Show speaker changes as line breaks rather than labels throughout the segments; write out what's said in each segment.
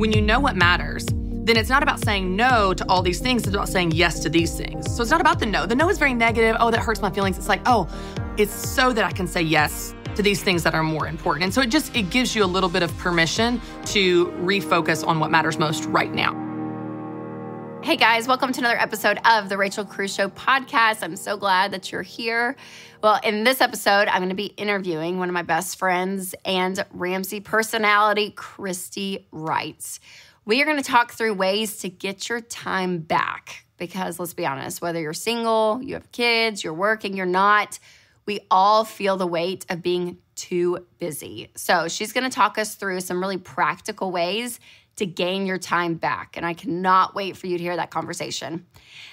when you know what matters, then it's not about saying no to all these things. It's about saying yes to these things. So it's not about the no. The no is very negative. Oh, that hurts my feelings. It's like, oh, it's so that I can say yes to these things that are more important. And so it gives you a little bit of permission to refocus on what matters most right now.
Hey guys, welcome to another episode of the Rachel Cruze Show podcast. I'm so glad that you're here. Well, in this episode, I'm going to be interviewing one of my best friends and Ramsey personality, Christy Wright. We are going to talk through ways to get your time back because let's be honest, whether you're single, you have kids, you're working, you're not, we all feel the weight of being too busy. So she's going to talk us through some really practical ways to gain your time back. And I cannot wait for you to hear that conversation.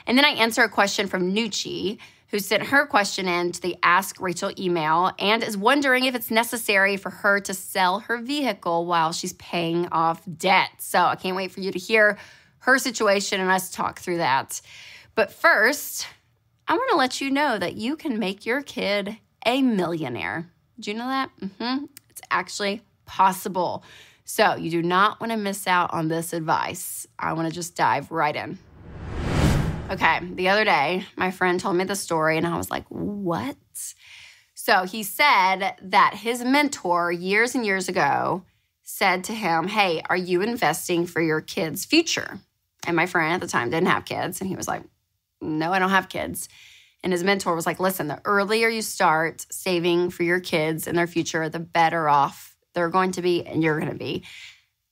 And then I answer a question from Nucci, who sent her question in to the Ask Rachel email and is wondering if it's necessary for her to sell her vehicle while she's paying off debt. So I can't wait for you to hear her situation and us talk through that. But first, I want to let you know that you can make your kid a millionaire. Did you know that? It's actually possible. So you do not want to miss out on this advice. I want to just dive right in. Okay, the other day, my friend told me the story, and I was like, what? So he said that his mentor years and years ago said to him, hey, are you investing for your kid's future? And my friend at the time didn't have kids, and he was like, no, I don't have kids. And his mentor was like, listen, the earlier you start saving for your kids and their future, the better off they're going to be and you're going to be,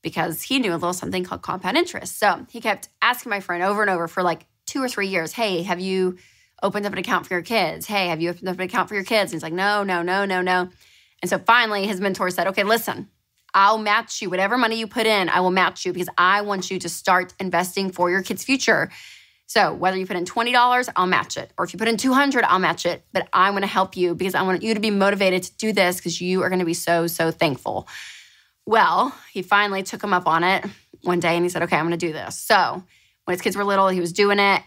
because he knew a little something called compound interest. So he kept asking my friend over and over for like 2 or 3 years, hey, have you opened up an account for your kids? Hey, have you opened up an account for your kids? And he's like, no. And so finally his mentor said, okay, listen, I'll match you. Whatever money you put in, I will match you because I want you to start investing for your kid's future. So whether you put in $20, I'll match it. Or if you put in $200, I'll match it. But I'm going to help you because I want you to be motivated to do this because you are going to be so, so thankful. Well, he finally took him up on it one day and he said, okay, I'm going to do this. So when his kids were little, he was doing it.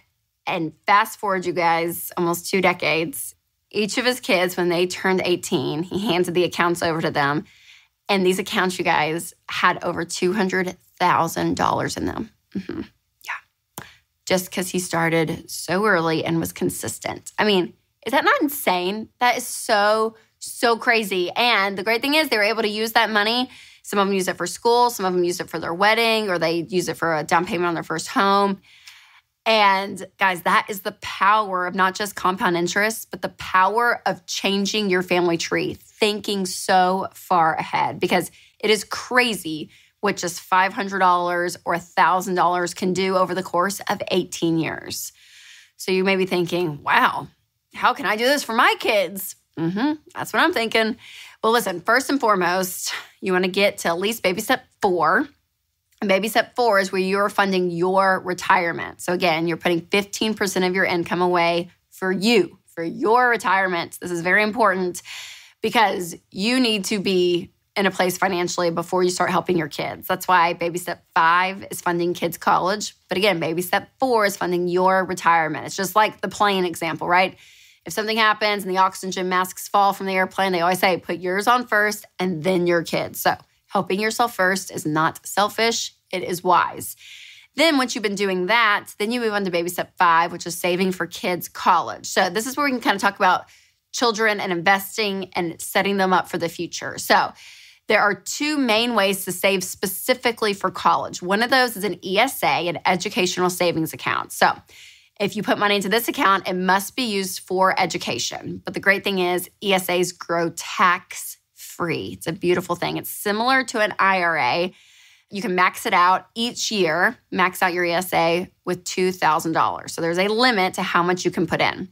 And fast forward, you guys, almost 2 decades. Each of his kids, when they turned 18, he handed the accounts over to them. And these accounts, you guys, had over $200,000 in them. Just because he started so early and was consistent. I mean, is that not insane? That is so, so crazy. And the great thing is they were able to use that money. Some of them use it for school. Some of them use it for their wedding, or they use it for a down payment on their first home. And guys, that is the power of not just compound interest, but the power of changing your family tree, thinking so far ahead, because it is crazy what just $500 or $1,000 can do over the course of 18 years. So you may be thinking, wow, how can I do this for my kids? That's what I'm thinking. Well, listen, first and foremost, you want to get to at least baby step 4. And baby step 4 is where you're funding your retirement. So again, you're putting 15% of your income away for you, for your retirement. This is very important because you need to be in a place financially before you start helping your kids. That's why baby step 5 is funding kids' college. But again, baby step 4 is funding your retirement. It's just like the plane example, right? If something happens and the oxygen masks fall from the airplane, they always say, put yours on first and then your kids. So helping yourself first is not selfish. It is wise. Then once you've been doing that, then you move on to baby step 5, which is saving for kids' college. So this is where we can kind of talk about children and investing and setting them up for the future. So there are 2 main ways to save specifically for college. One of those is an ESA, an educational savings account. So if you put money into this account, it must be used for education. But the great thing is ESAs grow tax-free. It's a beautiful thing. It's similar to an IRA. You can max it out each year, max out your ESA with $2,000. So there's a limit to how much you can put in.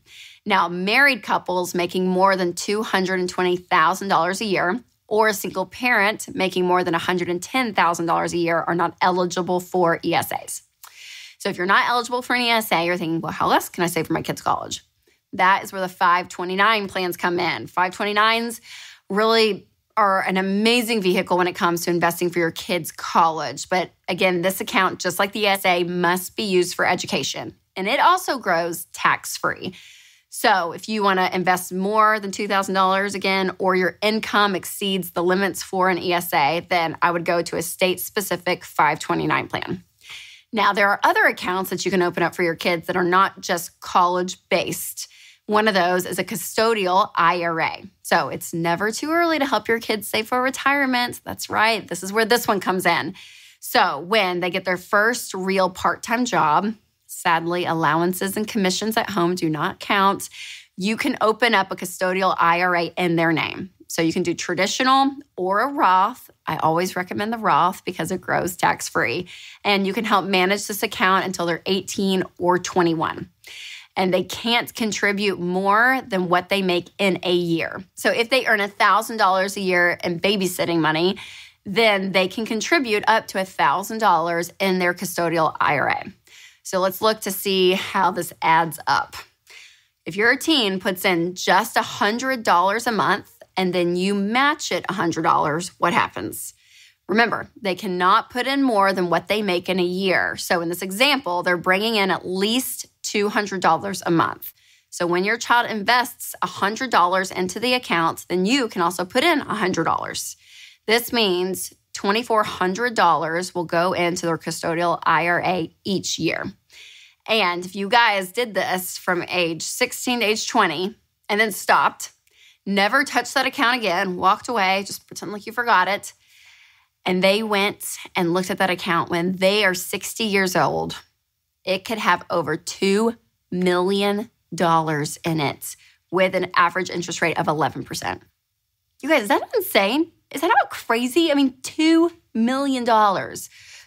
Now, married couples making more than $220,000 a year or a single parent making more than $110,000 a year are not eligible for ESAs. So if you're not eligible for an ESA, you're thinking, well, how else can I save for my kids' college? That is where the 529 plans come in. 529s really are an amazing vehicle when it comes to investing for your kids' college. But again, this account, just like the ESA, must be used for education. And it also grows tax-free. So if you want to invest more than $2,000 again, or your income exceeds the limits for an ESA, then I would go to a state-specific 529 plan. Now, there are other accounts that you can open up for your kids that are not just college-based. One of those is a custodial IRA. So it's never too early to help your kids save for retirement. That's right. This is where this one comes in. So when they get their first real part-time job, sadly, allowances and commissions at home do not count, you can open up a custodial IRA in their name. So you can do traditional or a Roth. I always recommend the Roth because it grows tax-free. And you can help manage this account until they're 18 or 21. And they can't contribute more than what they make in a year. So if they earn $1,000 a year in babysitting money, then they can contribute up to $1,000 in their custodial IRA. So let's look to see how this adds up. If your teen puts in just $100 a month and then you match it $100, what happens? Remember, they cannot put in more than what they make in a year. So in this example, they're bringing in at least $200 a month. So when your child invests $100 into the account, then you can also put in $100. This means $2,400 will go into their custodial IRA each year. And if you guys did this from age 16 to age 20 and then stopped, never touched that account again, walked away, just pretend like you forgot it, and they went and looked at that account when they are 60 years old, it could have over $2 million in it with an average interest rate of 11%. You guys, is that insane? Is that not crazy? I mean, $2 million.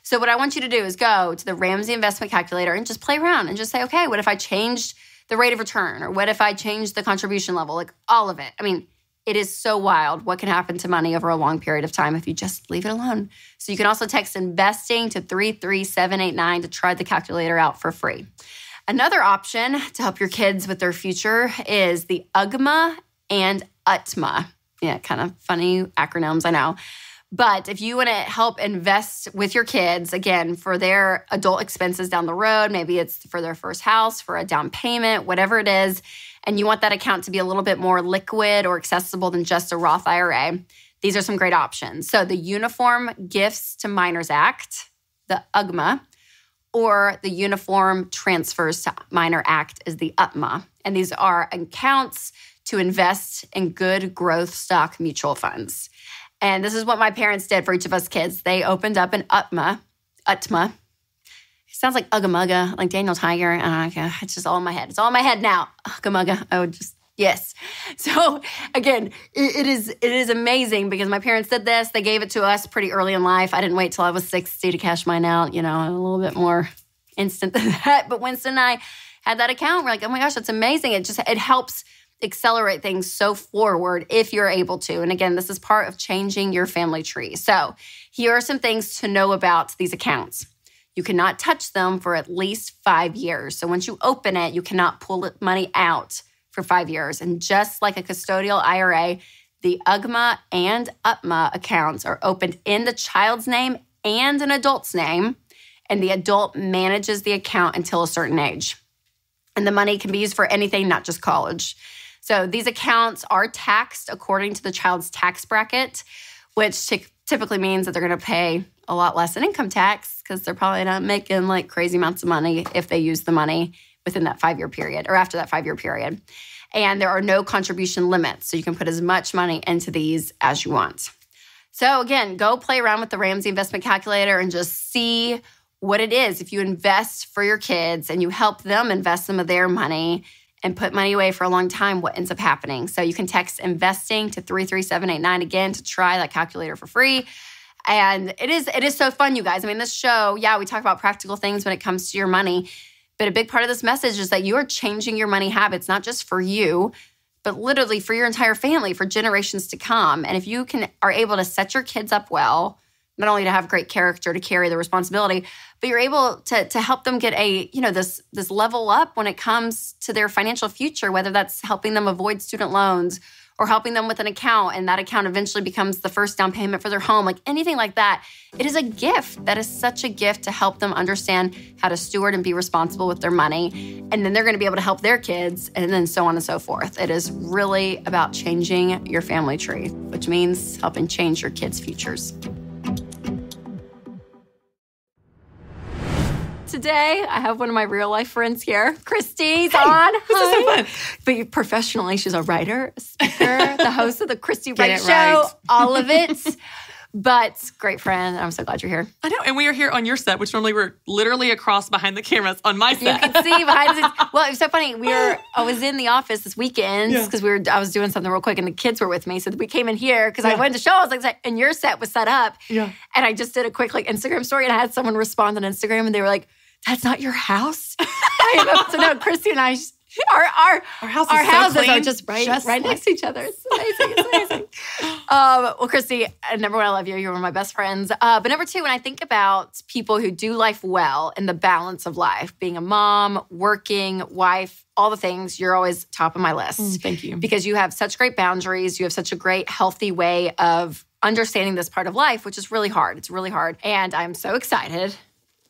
So what I want you to do is go to the Ramsey Investment Calculator and just play around and just say, okay, what if I changed the rate of return? Or what if I changed the contribution level? Like all of it. I mean, it is so wild what can happen to money over a long period of time if you just leave it alone. So you can also text investing to 33789 to try the calculator out for free. Another option to help your kids with their future is the UGMA and UTMA. Yeah, kind of funny acronyms, I know. But if you want to help invest with your kids, again, for their adult expenses down the road, maybe it's for their first house, for a down payment, whatever it is, and you want that account to be a little bit more liquid or accessible than just a Roth IRA, these are some great options. So the Uniform Gifts to Minors Act, the UGMA, or the Uniform Transfers to Minor Act is the UTMA. And these are accounts to invest in good growth stock mutual funds. And this is what my parents did for each of us kids. They opened up an UTMA. It sounds like Ugga Mugga, like Daniel Tiger. It's just all in my head. It's all in my head now. Ugga Mugga. I would just, yes. So again, it is amazing because my parents did this. They gave it to us pretty early in life. I didn't wait till I was 60 to cash mine out, a little bit more instant than that. But Winston and I had that account. We're like, oh my gosh, that's amazing. It helps accelerate things so forward if you're able to. And again, this is part of changing your family tree. So here are some things to know about these accounts. You cannot touch them for at least 5 years. So once you open it, you cannot pull money out for 5 years. And just like a custodial IRA, the UGMA and UTMA accounts are opened in the child's name and an adult's name, and the adult manages the account until a certain age. And the money can be used for anything, not just college. So these accounts are taxed according to the child's tax bracket, which typically means that they're going to pay a lot less in income tax because they're probably not making like crazy amounts of money if they use the money within that 5-year period or after that 5-year period. And there are no contribution limits, so you can put as much money into these as you want. So again, go play around with the Ramsey Investment Calculator and just see what it is. If you invest for your kids and you help them invest some of their money and put money away for a long time, what ends up happening? So you can text investing to 33789 again to try that calculator for free. And it is so fun, you guys. I mean, this show, yeah, we talk about practical things when it comes to your money, but a big part of this message is that you are changing your money habits, not just for you, but literally for your entire family, for generations to come. And if you are able to set your kids up well, not only to have great character to carry the responsibility, but you're able to help them get this level up when it comes to their financial future, whether that's helping them avoid student loans or helping them with an account, and that account eventually becomes the first down payment for their home, like anything like that. It is a gift. That is such a gift to help them understand how to steward and be responsible with their money. And then they're going to be able to help their kids, and then so on and so forth. It is really about changing your family tree, which means helping change your kids' futures. Today, I have one of my real life friends here. Christy's on.
This is so fun.
But professionally, she's a writer, a speaker, the host of the Christy Wright Show,
right.
all of it. But great friend. I'm so glad you're here.
I know. And we are here on your set, which normally we're literally across behind the cameras on my set.
You can see behind the scenes. Well, it was so funny. I was in the office this weekend because I was doing something real quick and the kids were with me. So we came in here because I wanted to show. I was like, and your set was set up. Yeah. And I just did a quick Instagram story and I had someone respond on Instagram and they were like, "That's not your house?" So no, Christy and I, our houses are just right next to each other. It's amazing. It's amazing. Well, Christy, number one, I love you. You're one of my best friends. But number two, when I think about people who do life well and the balance of life, being a mom, working, wife, all the things, you're always top of my list.
Thank you.
Because you have such great boundaries. You have such a great, healthy way of understanding this part of life, which is really hard. It's really hard. And I'm so excited.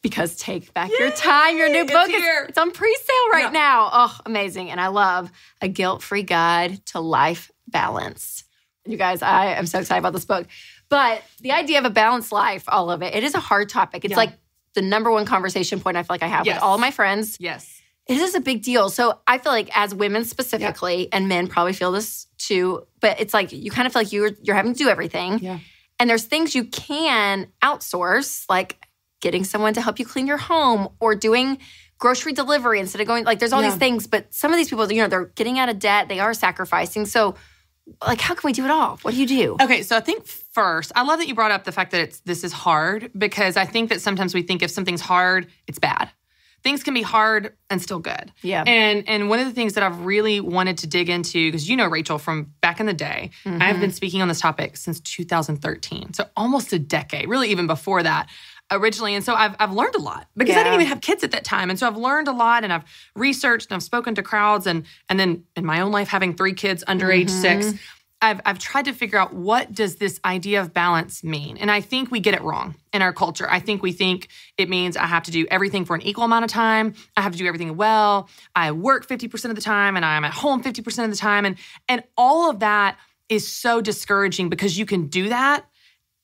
Because Take Back Your Time, your new book, it's on pre-sale right now. Oh, amazing. And I love A Guilt-Free Guide to Life Balance. You guys, I am so excited about this book. But the idea of a balanced life, all of it, it is a hard topic. It's like the number one conversation point I feel like I have with all of my friends.
Yes.
It is a big deal. So I feel like as women specifically, and men probably feel this too, but it's like you kind of feel like you're having to do everything. Yeah. And there's things you can outsource, like getting someone to help you clean your home or doing grocery delivery instead of going, there's all these things. But some of these people, they're getting out of debt. They are sacrificing. So how can we do it all? What do you do?
Okay, so I think first, I love that you brought up the fact that this is hard because I think that sometimes we think if something's hard, it's bad. Things can be hard and still good. Yeah. And one of the things that I've really wanted to dig into, because Rachel, from back in the day, I've been speaking on this topic since 2013. So almost a decade, really even before that. Originally. And so I've learned a lot because I didn't even have kids at that time. And so I've learned a lot and I've researched and I've spoken to crowds and then in my own life, having 3 kids under age 6, I've tried to figure out what does this idea of balance mean? And I think we get it wrong in our culture. I think we think it means I have to do everything for an equal amount of time. I have to do everything well. I work 50% of the time and I'm at home 50% of the time. And all of that is so discouraging because you can do that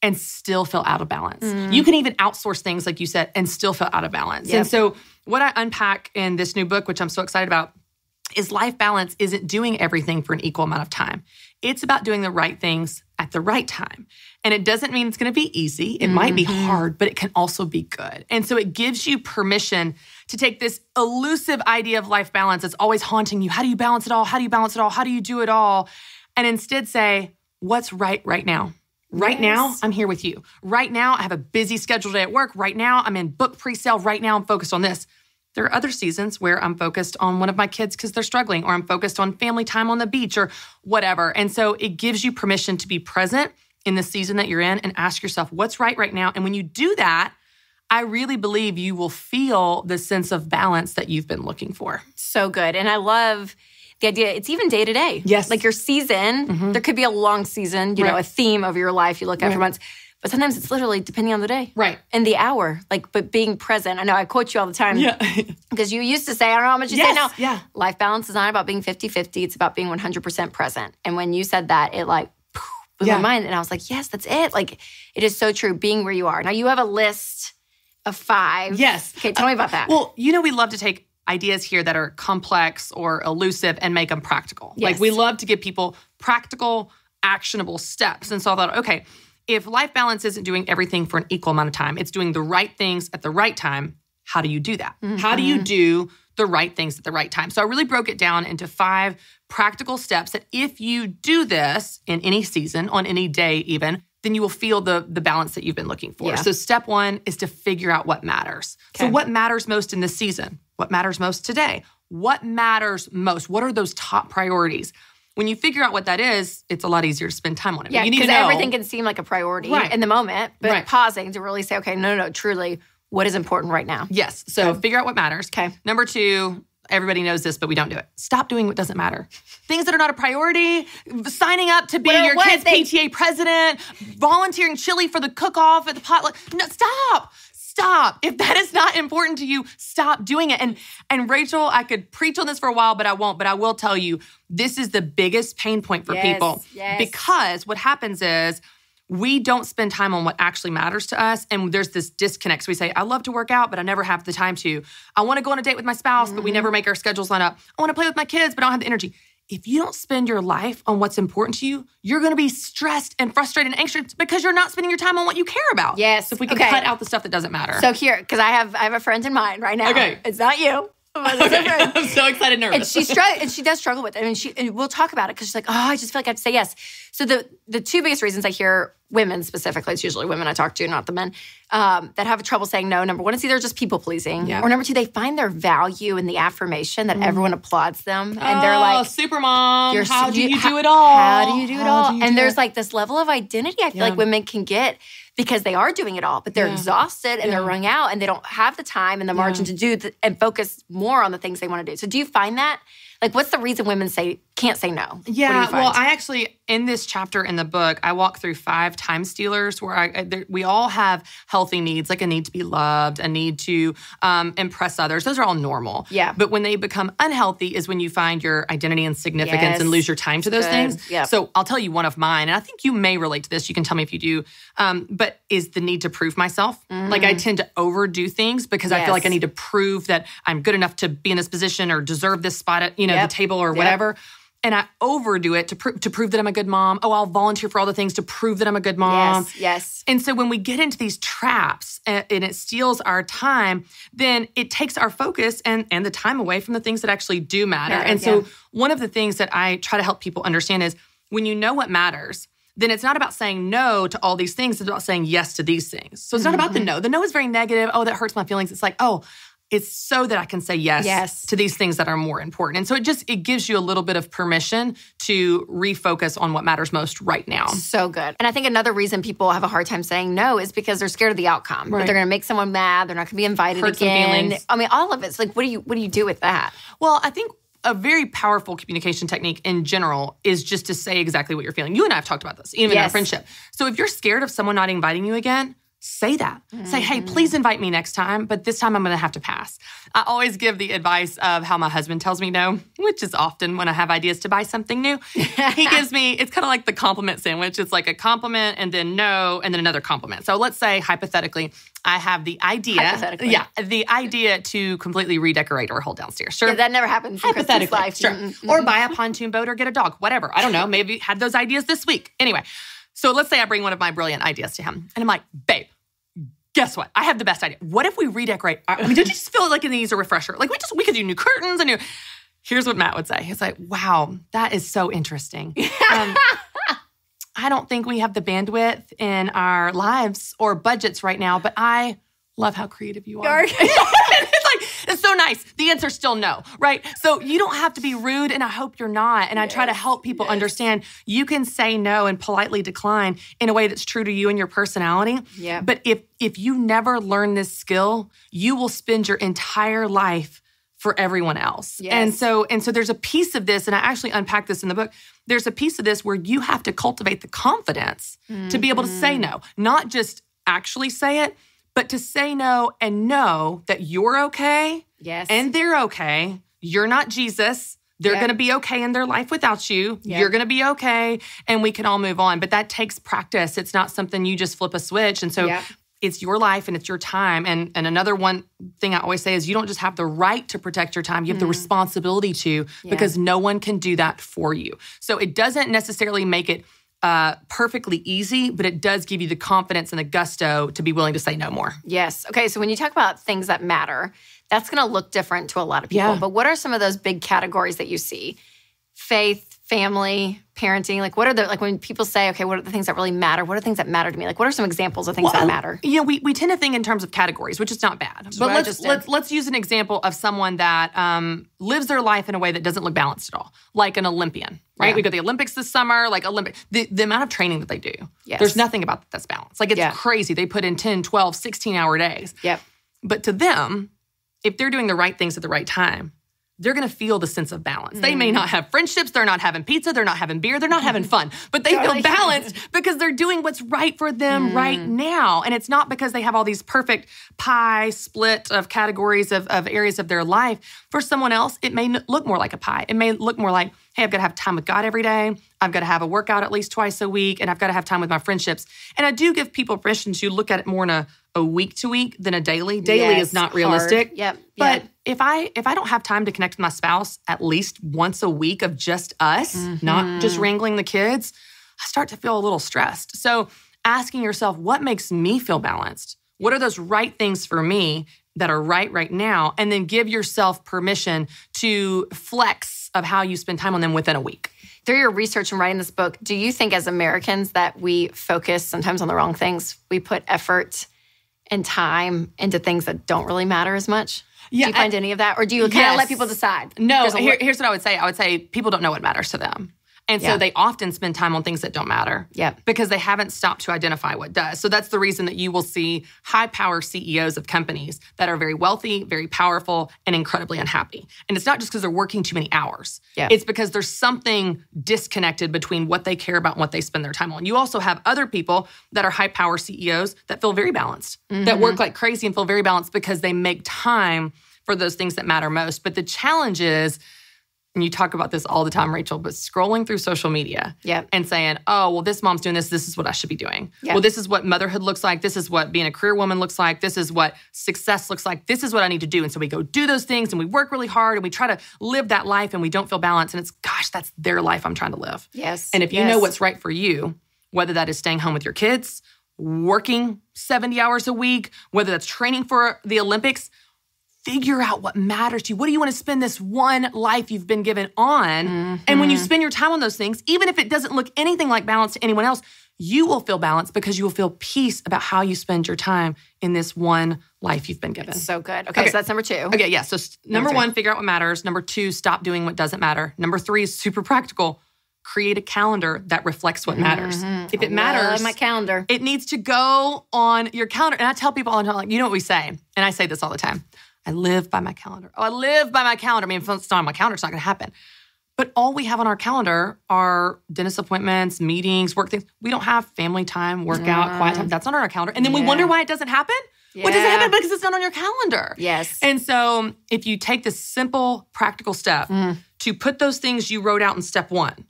and still feel out of balance. You can even outsource things, like you said, and still feel out of balance. Yep. And so what I unpack in this new book, which I'm so excited about, is life balance isn't doing everything for an equal amount of time. It's about doing the right things at the right time. And it doesn't mean it's going to be easy. It might be hard, but it can also be good. And so it gives you permission to take this elusive idea of life balance that's always haunting you. How do you balance it all? How do you balance it all? How do you do it all? And instead say, what's right now? Right now, I'm here with you. Right now, I have a busy schedule day at work. Right now, I'm in book pre-sale. Right now, I'm focused on this. There are other seasons where I'm focused on one of my kids because they're struggling, or I'm focused on family time on the beach or whatever. And so it gives you permission to be present in the season that you're in and ask yourself, what's right now? And when you do that, I really believe you will feel the sense of balance that you've been looking for.
So good. And I love the idea, it's even day to day.
Yes.
Like your season, there could be a long season, a theme of your life you look at for months. But sometimes it's literally depending on the day.
Right.
And the hour. But being present. I know I quote you all the time. Yeah. Because you used to say, I don't know how much you say now.
Yeah.
Life balance is not about being 50-50. It's about being 100% present. And when you said that, it blew my mind. And I was like, yes, that's it. It is so true, being where you are. Now you have a list of 5.
Yes.
Okay, tell me about that.
Well, we love to take ideas here that are complex or elusive and make them practical.
Yes.
We love to give people practical, actionable steps. And so I thought, okay, if life balance isn't doing everything for an equal amount of time, it's doing the right things at the right time, how do you do that? How do you do the right things at the right time? So I really broke it down into 5 practical steps that if you do this in any season, on any day even, then you will feel the balance that you've been looking for. Yeah. So step 1 is to figure out what matters. Okay. So what matters most in this season? What matters most today? What matters most? What are those top priorities? When you figure out what that is, it's a lot easier to spend time on it.
Yeah, because everything can seem like a priority in the moment, but pausing to really say, okay, no, truly, what is important right now?
Yes. So figure out what matters.
Okay.
Number 2, everybody knows this, but we don't do it. Stop doing what doesn't matter. Things that are not a priority, signing up to be your kid's PTA president, volunteering chili for the cook-off at the potluck. No, stop. If that is not important to you, stop doing it. And Rachel, I could preach on this for a while, but I won't. But I will tell you, this is the biggest pain point for people.
Yes.
Because what happens is we don't spend time on what actually matters to us. And there's this disconnect. So we say, I love to work out, but I never have the time to. I want to go on a date with my spouse, but we never make our schedules line up. I want to play with my kids, but I don't have the energy. If you don't spend your life on what's important to you, you're going to be stressed and frustrated and anxious because you're not spending your time on what you care about.
Yes.
So if we can cut out the stuff that doesn't matter.
So here, because I have a friend in mind right now.
Okay.
It's not you.
Okay. I'm so excited and nervous.
And she does struggle with it. I mean, and we'll talk about it because she's like, I just feel like I have to say yes. So the two biggest reasons I hear women specifically, it's usually women I talk to, not the men, that have trouble saying no. Number one, it's either just people pleasing, or number two, they find their value in the affirmation that everyone applauds them, and they're like,
"Super mom, how do you do it all?
How do you do it all?" And there's like this level of identity I feel like women can get because they are doing it all, but they're exhausted and they're wrung out, and they don't have the time and the margin to do and focus more on the things they want to do. So, do you find that? Like, what's the reason women can't say no?
Yeah, well, I actually, in this chapter in the book, I walk through 5 time stealers where we all have healthy needs, like a need to be loved, a need to impress others. Those are all normal.
Yeah.
But when they become unhealthy is when you find your identity and significance and lose your time to those things.
Yep.
So I'll tell you one of mine, and I think you may relate to this. You can tell me if you do. But is the need to prove myself. Like I tend to overdo things because I feel like I need to prove that I'm good enough to be in this position or deserve this spot at, the table or whatever. And I overdo it to prove that I'm a good mom. Oh, I'll volunteer for all the things to prove that I'm a good mom.
Yes.
And so when we get into these traps and it steals our time, then it takes our focus and the time away from the things that actually do matter. And so one of the things that I try to help people understand is when you know what matters, then it's not about saying no to all these things. It's about saying yes to these things. So it's not about the no. The no is very negative. Oh, that hurts my feelings. It's like, oh, it's so that I can say yes to these things that are more important. And so it gives you a little bit of permission to refocus on what matters most right now.
So good. And I think another reason people have a hard time saying no is because they're scared of the outcome. Right. That they're going to make someone mad. They're not going to be invited
Hurt
again.
Some feelings.
I mean, all of it's like, what do you do with that?
Well, I think a very powerful communication technique in general is just to say exactly what you're feeling. You and I have talked about this, even in our friendship. So if you're scared of someone not inviting you again, say that. Say, hey, please invite me next time, but this time I'm going to have to pass. I always give the advice of how my husband tells me no, which is often when I have ideas to buy something new. He gives me, it's kind of like the compliment sandwich. It's like a compliment and then no, and then another compliment. So let's say, hypothetically, I have the idea. The idea to completely redecorate our whole downstairs. Sure.
Yeah, that never happens in Christy's life.
Sure. Or buy a pontoon boat or get a dog, whatever. I don't know. Maybe had those ideas this week. Anyway. So let's say I bring one of my brilliant ideas to him. And I'm like, babe, guess what? I have the best idea. What if we redecorate? Don't you just feel like it needs a refresher? Like we could do new curtains and new... Here's what Matt would say. He's like, wow, that is so interesting. I don't think we have the bandwidth in our lives or budgets right now, but I love how creative you are. It's so nice. The answer's still no, right? So you don't have to be rude, and I hope you're not. And I try to help people understand you can say no and politely decline in a way that's true to you and your personality.
Yeah.
But if you never learn this skill, you will spend your entire life for everyone else.
Yes.
And so there's a piece of this, and I actually unpack this in the book. There's a piece of this where you have to cultivate the confidence to be able to say no, not just actually say it, but to say no and know that you're okay and they're okay. You're not Jesus. They're going to be okay in their life without you. You're going to be okay, and we can all move on. But that takes practice. It's not something you just flip a switch. And so it's your life and it's your time. And another one thing I always say is you don't just have the right to protect your time. You have the responsibility to, because no one can do that for you. So it doesn't necessarily make it perfectly easy, but it does give you the confidence and the gusto to be willing to say no more.
Yes. Okay, so when you talk about things that matter, that's going to look different to a lot of people. But what are some of those big categories that you see? Faith, family, parenting. Like, what are when people say, okay, what are the things that really matter? What are the things that matter to me? Like, what are some examples of things that matter?
We tend to think in terms of categories, which is not bad. But let's use an example of someone that lives their life in a way that doesn't look balanced at all, like an Olympian, right? Yeah. We got the Olympics this summer, like the amount of training that they do.
Yes.
There's nothing about that's balanced. Like, it's crazy. They put in 10, 12, 16-hour days.
Yep.
But to them, if they're doing the right things at the right time, they're going to feel the sense of balance. They may not have friendships. They're not having pizza. They're not having beer. They're not having fun. But they feel balanced because they're doing what's right for them right now. And it's not because they have all these perfect pie split of categories of areas of their life. For someone else, it may look more like a pie. It may look more like, hey, I've got to have time with God every day. I've got to have a workout at least twice a week. And I've got to have time with my friendships. And I do give people permission to look at it more in a week to week than a daily. Daily is not realistic. But if I don't have time to connect with my spouse at least once a week of just us, not just wrangling the kids, I start to feel a little stressed. So asking yourself, what makes me feel balanced? What are those right things for me that are right now? And then give yourself permission to flex of how you spend time on them within a week.
Through your research and writing this book, do you think as Americans that we focus sometimes on the wrong things? We put effort and time into things that don't really matter as much? Yeah, do you find any of that? Or do you kind of let people decide?
No, here's what I would say. I would say people don't know what matters to them. And so they often spend time on things that don't matter because they haven't stopped to identify what does. So that's the reason that you will see high-power CEOs of companies that are very wealthy, very powerful, and incredibly unhappy. And it's not just because they're working too many hours. It's because there's something disconnected between what they care about and what they spend their time on. You also have other people that are high-power CEOs that feel very balanced, that work like crazy and feel very balanced because they make time for those things that matter most. But the challenge is, and you talk about this all the time, Rachel, but scrolling through social media and saying, oh, well, this mom's doing this. This is what I should be doing. Well, this is what motherhood looks like. This is what being a career woman looks like. This is what success looks like. This is what I need to do. And so we go do those things and we work really hard and we try to live that life and we don't feel balanced. And it's, gosh, that's their life I'm trying to live. And if you know what's right for you, whether that is staying home with your kids, working 70 hours a week, whether that's training for the Olympics, figure out what matters to you. What do you want to spend this one life you've been given on? And when you spend your time on those things, even if it doesn't look anything like balance to anyone else, you will feel balanced because you will feel peace about how you spend your time in this one life you've been given.
It's so good. Okay, so that's number 2.
Okay, yeah. So number 1, figure out what matters. Number 2, stop doing what doesn't matter. Number 3 is super practical. Create a calendar that reflects what matters. If it matters,
my calendar.
It needs to go on your calendar. And I tell people all the time, like, you know what we say? And I say this all the time. I live by my calendar. Oh, I live by my calendar. I mean, if it's not on my calendar, it's not going to happen. But all we have on our calendar are dentist appointments, meetings, work things. We don't have family time, workout, quiet time. That's not on our calendar. And then we wonder why it doesn't happen. What doesn't happen? Because it's not on your calendar. And so if you take this simple, practical step to put those things you wrote out in step 1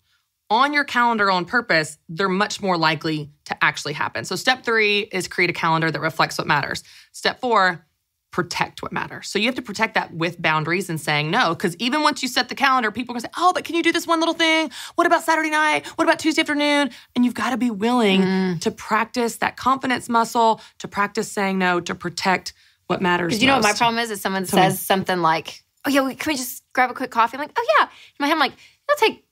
on your calendar on purpose, they're much more likely to actually happen. So step 3 is create a calendar that reflects what matters. Step 4, protect what matters. So you have to protect that with boundaries and saying no, because even once you set the calendar, people are going to say, oh, but can you do this one little thing? What about Saturday night? What about Tuesday afternoon? And you've got to be willing to practice that confidence muscle, to practice saying no, to protect what matters most.
You know what my problem is someone says something like, oh, yeah, can we just grab a quick coffee? I'm like, oh, yeah. In my head, I'm like, it'll take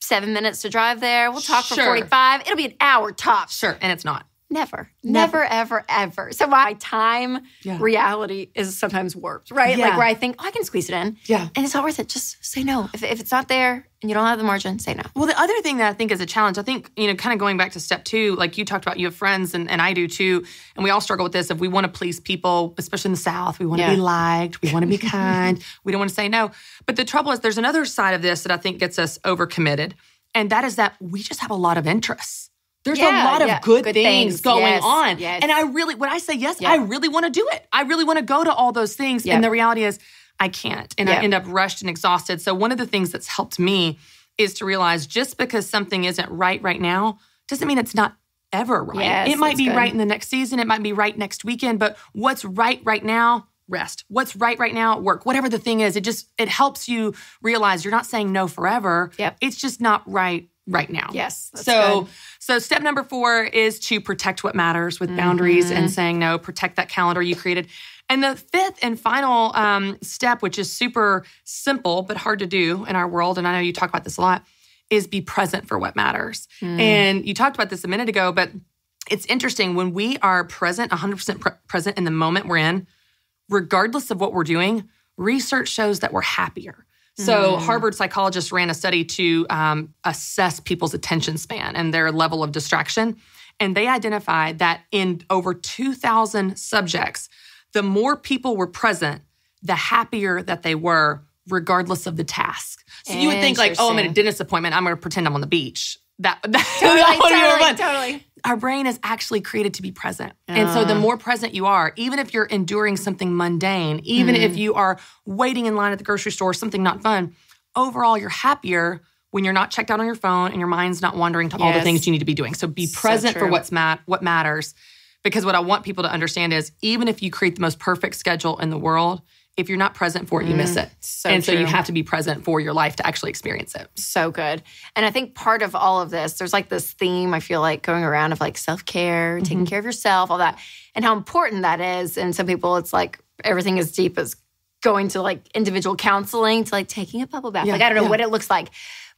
7 minutes to drive there. We'll talk for 45. It'll be an hour tops.
And it's not.
Never, ever, ever. So my time reality is sometimes warped, right? Like where I think, oh, I can squeeze it in. And it's not worth it. Just say no. If it's not there and you don't have the margin, say no.
Well, the other thing that I think is a challenge, I think, kind of going back to step 2, like you talked about, you have friends and I do too. And we all struggle with this. If we want to please people, especially in the South, we want to be liked. We want to be kind. We don't want to say no. But the trouble is there's another side of this that I think gets us overcommitted. And that is that we just have a lot of interests. There's a lot of good things going on. And I really, when I say yes, I really want to do it. I really want to go to all those things. And the reality is I can't. And I end up rushed and exhausted. So one of the things that's helped me is to realize just because something isn't right now doesn't mean it's not ever right. It might be right in the next season. It might be right next weekend. But what's right now, rest. What's right now, work. Whatever the thing is, it helps you realize you're not saying no forever. It's just not right now. So step number 4 is to protect what matters with boundaries and saying no, protect that calendar you created. And the 5th and final step, which is super simple but hard to do in our world, and I know you talk about this a lot, is be present for what matters. And you talked about this a minute ago, but it's interesting. When we are present, 100% present in the moment we're in, regardless of what we're doing, research shows that we're happier. So Harvard psychologists ran a study to assess people's attention span and their level of distraction. And they identified that in over 2,000 subjects, the more people were present, the happier that they were regardless of the task. So you would think like, oh, I'm at a dentist appointment. I'm going to pretend I'm on the beach. That
Totally.
Our brain is actually created to be present. And so the more present you are, even if you're enduring something mundane, even if you are waiting in line at the grocery store, something not fun, overall you're happier when you're not checked out on your phone and your mind's not wandering to all the things you need to be doing. So be present for what matters. Because what I want people to understand is even if you create the most perfect schedule in the world, if you're not present for it, you miss it. So you have to be present for your life to actually experience it.
So good. And I think part of all of this, there's like this theme, I feel like, going around of like self-care, taking care of yourself, all that, and how important that is. And some people, it's like everything as deep as going to like individual counseling to like taking a bubble bath. Like, I don't know what it looks like.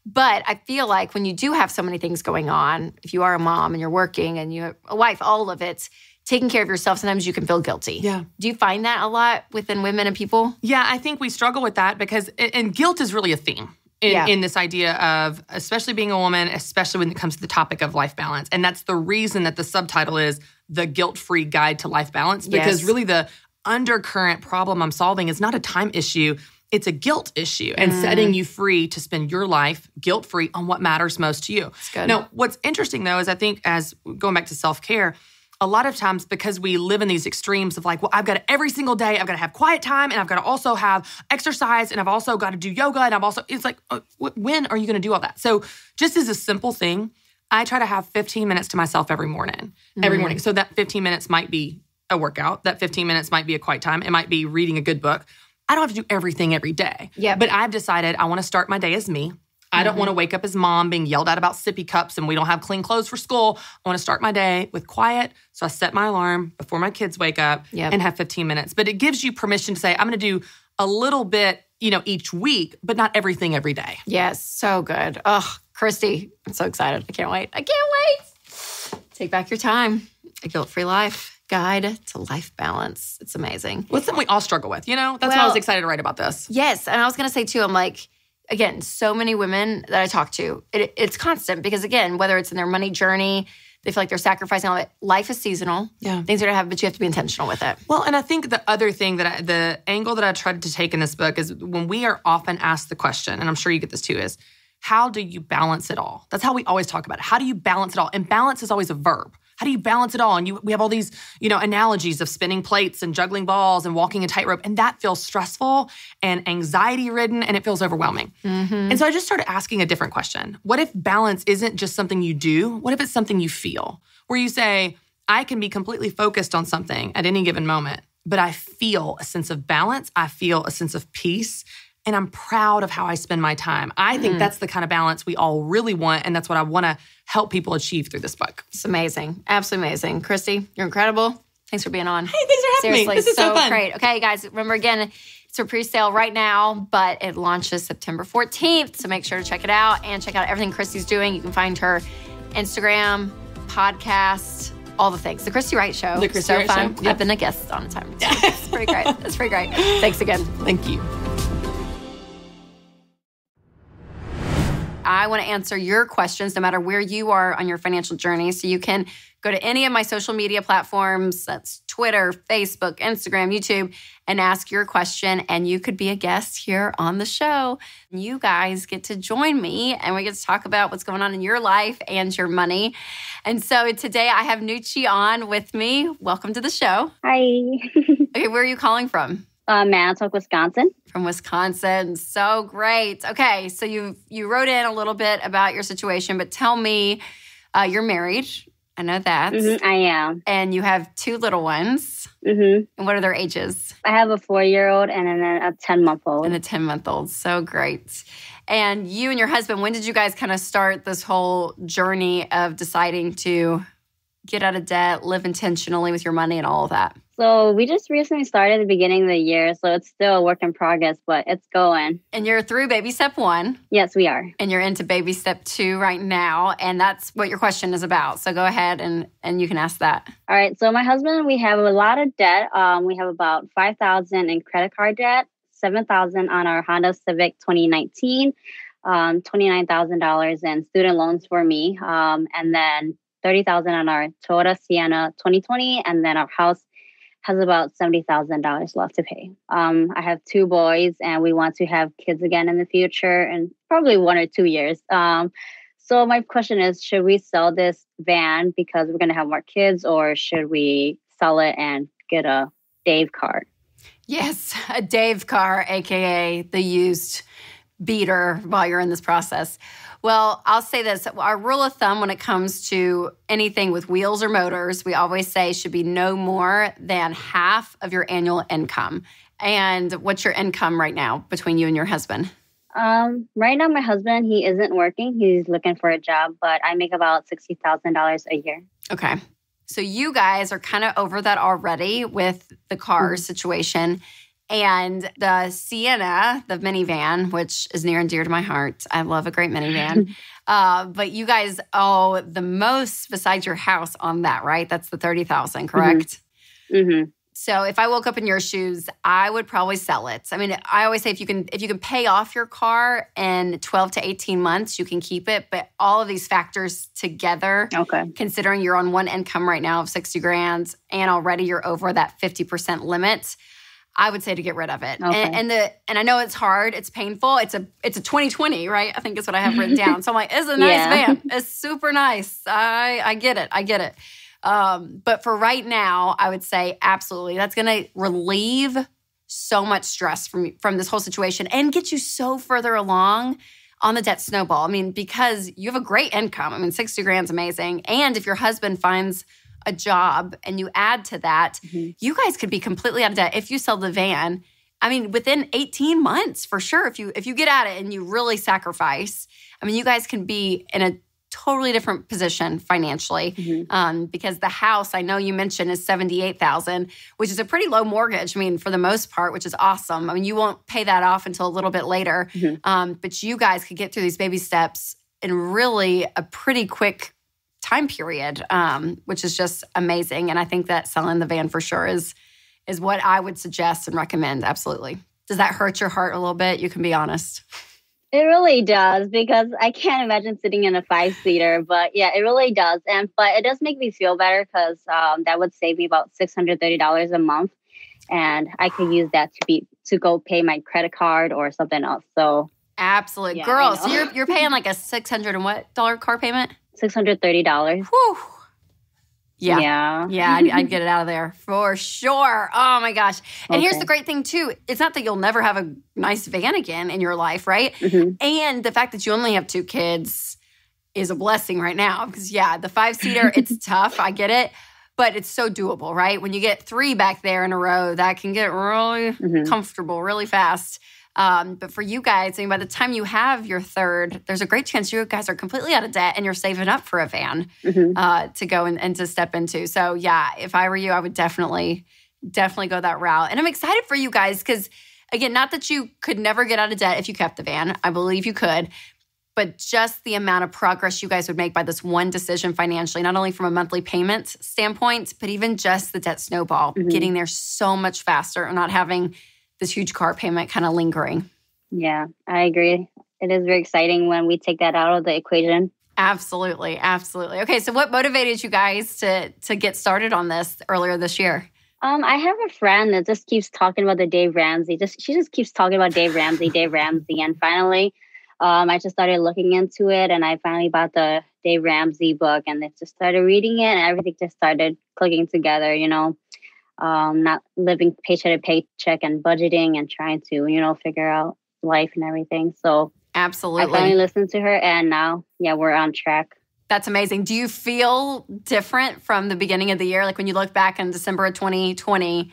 But I feel like when you do have so many things going on, if you are a mom and you're working and you have a wife, all of it, taking care of yourself, sometimes you can feel guilty.
Yeah.
Do you find that a lot within women and people?
Yeah, I think we struggle with that because, and guilt is really a theme in this idea of, especially being a woman, especially when it comes to the topic of life balance. And that's the reason that the subtitle is The Guilt-Free Guide to Life Balance, because really the undercurrent problem I'm solving is not a time issue, it's a guilt issue and setting you free to spend your life guilt-free on what matters most to you.
That's good.
Now, what's interesting though is I think as going back to self-care, a lot of times because we live in these extremes of like, well, I've got to, every single day, I've got to have quiet time and I've got to also have exercise and I've also got to do yoga and it's like, when are you going to do all that? So just as a simple thing, I try to have 15 minutes to myself every morning. So that 15 minutes might be a workout. That 15 minutes might be a quiet time. It might be reading a good book. I don't have to do everything every day. Yeah. But I've decided I want to start my day as me. I don't want to wake up as mom being yelled at about sippy cups and we don't have clean clothes for school. I want to start my day with quiet. So I set my alarm before my kids wake up and have 15 minutes. But it gives you permission to say, I'm going to do a little bit, each week, but not everything every day.
Yes, so good. Oh, Christy, I'm so excited. I can't wait. Take back your time. A guilt-free life. Guide to life balance. It's amazing.
Well, it's something we all struggle with, That's why I was excited to write about this.
Yes, and I was going to say, too, I'm like, again, so many women that I talk to, it's constant because, again, whether it's in their money journey, they feel like they're sacrificing all of it. Life is seasonal. Yeah. Things are going to happen, but you have to be intentional with it.
Well, and I think the other thing the angle that I tried to take in this book is when we are often asked the question, and I'm sure you get this too, is how do you balance it all? That's how we always talk about it. How do you balance it all? And balance is always a verb. How do you balance it all? And we have all these, analogies of spinning plates and juggling balls and walking a tightrope. And that feels stressful and anxiety-ridden, and it feels overwhelming. And so I just started asking a different question. What if balance isn't just something you do? What if it's something you feel? Where you say, I can be completely focused on something at any given moment, but I feel a sense of balance. I feel a sense of peace. And I'm proud of how I spend my time. I think that's the kind of balance we all really want, and that's what I want to help people achieve through this book.
It's amazing. Absolutely amazing. Christy, you're incredible. Thanks for being on.
Hey, thanks for having me. This is so fun.
Great. Okay, guys, remember again, it's for pre-sale right now, but it launches September 14th, so make sure to check it out and check out everything Christy's doing. You can find her Instagram, podcast, all the things. The Christy Wright Show.
The Christy Wright Show. Yep.
I've been a guest on a time. It's pretty great. It's pretty great. Thanks again.
Thank you.
I want to answer your questions no matter where you are on your financial journey. So you can go to any of my social media platforms. That's Twitter, Facebook, Instagram, YouTube, and ask your question. And you could be a guest here on the show. You guys get to join me and we get to talk about what's going on in your life and your money. And so today I have Nucci on with me. Welcome to the show.
Hi.
Okay, where are you calling from?
Manitowoc, Wisconsin.
From Wisconsin. So great. Okay, so you wrote in a little bit about your situation, but tell me, you're married. I know that.
I am.
And you have two little ones. And what are their ages?
I have a 4-year-old and then a 10-month-old.
And a 10-month-old. So great. And you and your husband, when did you guys kind of start this whole journey of deciding to get out of debt, live intentionally with your money and all of that?
So we just recently started at the beginning of the year, so it's still a work in progress, but it's going.
And you're through baby step 1.
Yes, we are.
And you're into baby step 2 right now, and that's what your question is about. So go ahead and you can ask that.
All right. So my husband and we have a lot of debt. We have about $5,000 in credit card debt, $7,000 on our Honda Civic 2019, $29,000 in student loans for me, and then $30,000 on our Toyota Sienna 2020, and then our house has about $70,000 left to pay. I have 2 boys, and we want to have kids again in the future, and probably 1 or 2 years. So my question is, should we sell this van because we're going to have more kids, or should we sell it and get a Dave car?
Yes, a Dave car, AKA the used beater while you're in this process. Well, I'll say this. Our rule of thumb when it comes to anything with wheels or motors, we always say should be no more than half of your annual income. And what's your income right now between you and your husband?
Right now, my husband, he isn't working. He's looking for a job, but I make about $60,000 a year.
Okay. So you guys are kind of over that already with the car situation. And the Sienna, the minivan, which is near and dear to my heart. I love a great minivan. But you guys owe the most besides your house on that, right? That's the $30,000, correct?
Mm-hmm.
So if I woke up in your shoes, I would probably sell it. I mean, I always say if you can pay off your car in 12 to 18 months, you can keep it. But all of these factors together, considering you're on one income right now of 60 grand and already you're over that 50% limit, I would say to get rid of it.
Okay.
And I know it's hard, it's painful. It's a 2020, right? I think is what I have written down. So I'm like, it's a nice van. It's super nice. I get it. But for right now, I would say absolutely. That's going to relieve so much stress from this whole situation and get you so further along on the debt snowball. I mean, because you have a great income. I mean, 60 grand's amazing. And if your husband finds a job and you add to that, you guys could be completely out of debt if you sell the van. I mean, within 18 months, for sure, if you get at it and you really sacrifice, I mean, you guys can be in a totally different position financially because the house, I know you mentioned, is $78,000, which is a pretty low mortgage. I mean, for the most part, which is awesome. I mean, you won't pay that off until a little bit later, but you guys could get through these baby steps in really a pretty quick time period, which is just amazing. And I think that selling the van for sure is what I would suggest and recommend. Absolutely. Does that hurt your heart a little bit? You can be honest.
It really does, because I can't imagine sitting in a 5-seater. But yeah, it really does. But it does make me feel better because that would save me about $630 a month. And I could use that to go pay my credit card or something else. So
absolutely. Yeah, girl, so you're paying like a $600 and what dollar car payment?
$630.
Whew. Yeah, I'd get it out of there for sure. Oh my gosh. And here's the great thing too. It's not that you'll never have a nice van again in your life, right? And the fact that you only have 2 kids is a blessing right now because the 5-seater, it's tough. I get it. But it's so doable, right? When you get 3 back there in a row, that can get really comfortable really fast. But for you guys, I mean, by the time you have your 3rd, there's a great chance you guys are completely out of debt and you're saving up for a van to go and to step into. So yeah, if I were you, I would definitely go that route. And I'm excited for you guys because, again, not that you could never get out of debt if you kept the van. I believe you could. But just the amount of progress you guys would make by this one decision financially, not only from a monthly payment standpoint, but even just the debt snowball, getting there so much faster and not having this huge car payment kind of lingering.
Yeah, I agree. It is very exciting when we take that out of the equation.
Absolutely. Okay, so what motivated you guys to get started on this earlier this year?
I have a friend that just keeps talking about the Dave Ramsey. She just keeps talking about Dave Ramsey. And finally, I just started looking into it, and I finally bought the Dave Ramsey book, and I just started reading it, and everything just started clicking together, not living paycheck to paycheck and budgeting and trying to, figure out life and everything. So
absolutely,
I finally listened to her, and now, we're on track.
That's amazing. Do you feel different from the beginning of the year? Like when you look back in December of 2020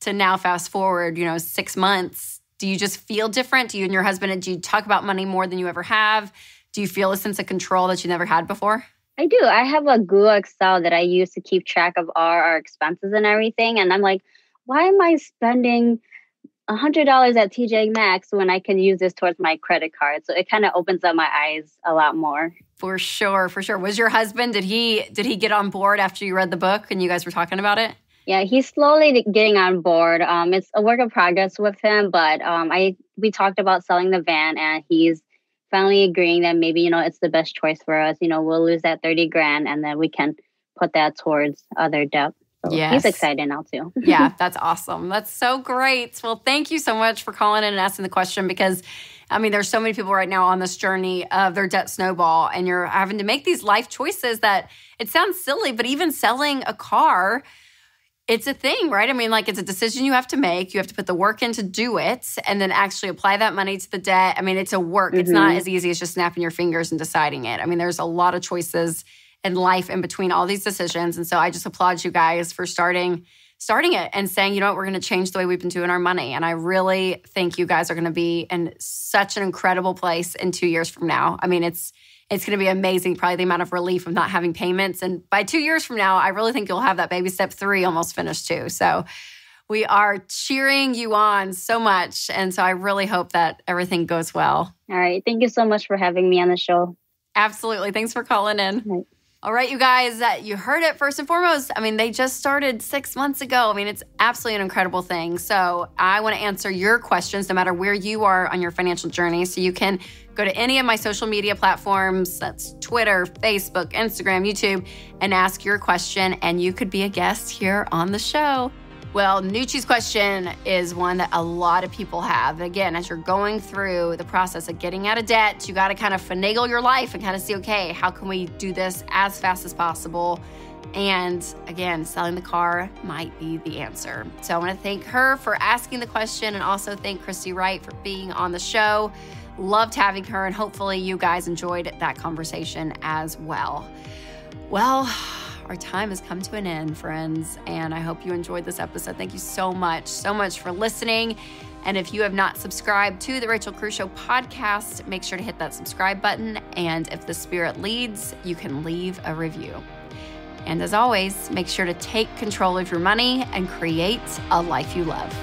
to now fast forward, 6 months, do you just feel different? Do you and your husband, do you talk about money more than you ever have? Do you feel a sense of control that you never had before?
I do. I have a Google Excel that I use to keep track of all our expenses and everything. And I'm like, why am I spending $100 at TJ Maxx when I can use this towards my credit card? So it kind of opens up my eyes a lot more.
For sure. Was your husband, did he get on board after you read the book and you guys were talking about it?
Yeah, he's slowly getting on board. It's a work in progress with him, but we talked about selling the van, and he's finally agreeing that maybe, it's the best choice for us. We'll lose that 30 grand and then we can put that towards other debt. So
Yes.
he's excited now too.
Yeah, that's awesome. That's so great. Well, thank you so much for calling in and asking the question because, I mean, there's so many people right now on this journey of their debt snowball, and you're having to make these life choices that it sounds silly, but even selling a car, it's a thing, right? I mean, like it's a decision you have to make. You have to put the work in to do it and then actually apply that money to the debt. I mean, it's a work. It's not as easy as just snapping your fingers and deciding it. I mean, there's a lot of choices in life in between all these decisions. And so I just applaud you guys for starting it and saying, you know what, we're going to change the way we've been doing our money. And I really think you guys are going to be in such an incredible place in 2 years from now. I mean, it's going to be amazing, probably the amount of relief of not having payments. And by 2 years from now, I really think you'll have that baby step 3 almost finished too. So we are cheering you on so much. And so I really hope that everything goes well.
All right. Thank you so much for having me on the show.
Absolutely. Thanks for calling in.
Right.
All right, you guys, you heard it first and foremost. I mean, they just started 6 months ago. I mean, it's absolutely an incredible thing. So I want to answer your questions no matter where you are on your financial journey. So you can go to any of my social media platforms. That's Twitter, Facebook, Instagram, YouTube, and ask your question. And you could be a guest here on the show. Well, Nucci's question is one that a lot of people have. Again, as you're going through the process of getting out of debt, you got to kind of finagle your life and kind of see, okay, how can we do this as fast as possible? And again, selling the car might be the answer. So I want to thank her for asking the question and also thank Christy Wright for being on the show. Loved having her, and hopefully you guys enjoyed that conversation as well. Well, our time has come to an end, friends, and I hope you enjoyed this episode. Thank you so much for listening. And if you have not subscribed to the Rachel Cruze Show podcast, make sure to hit that subscribe button. And if the spirit leads, you can leave a review. And as always, make sure to take control of your money and create a life you love.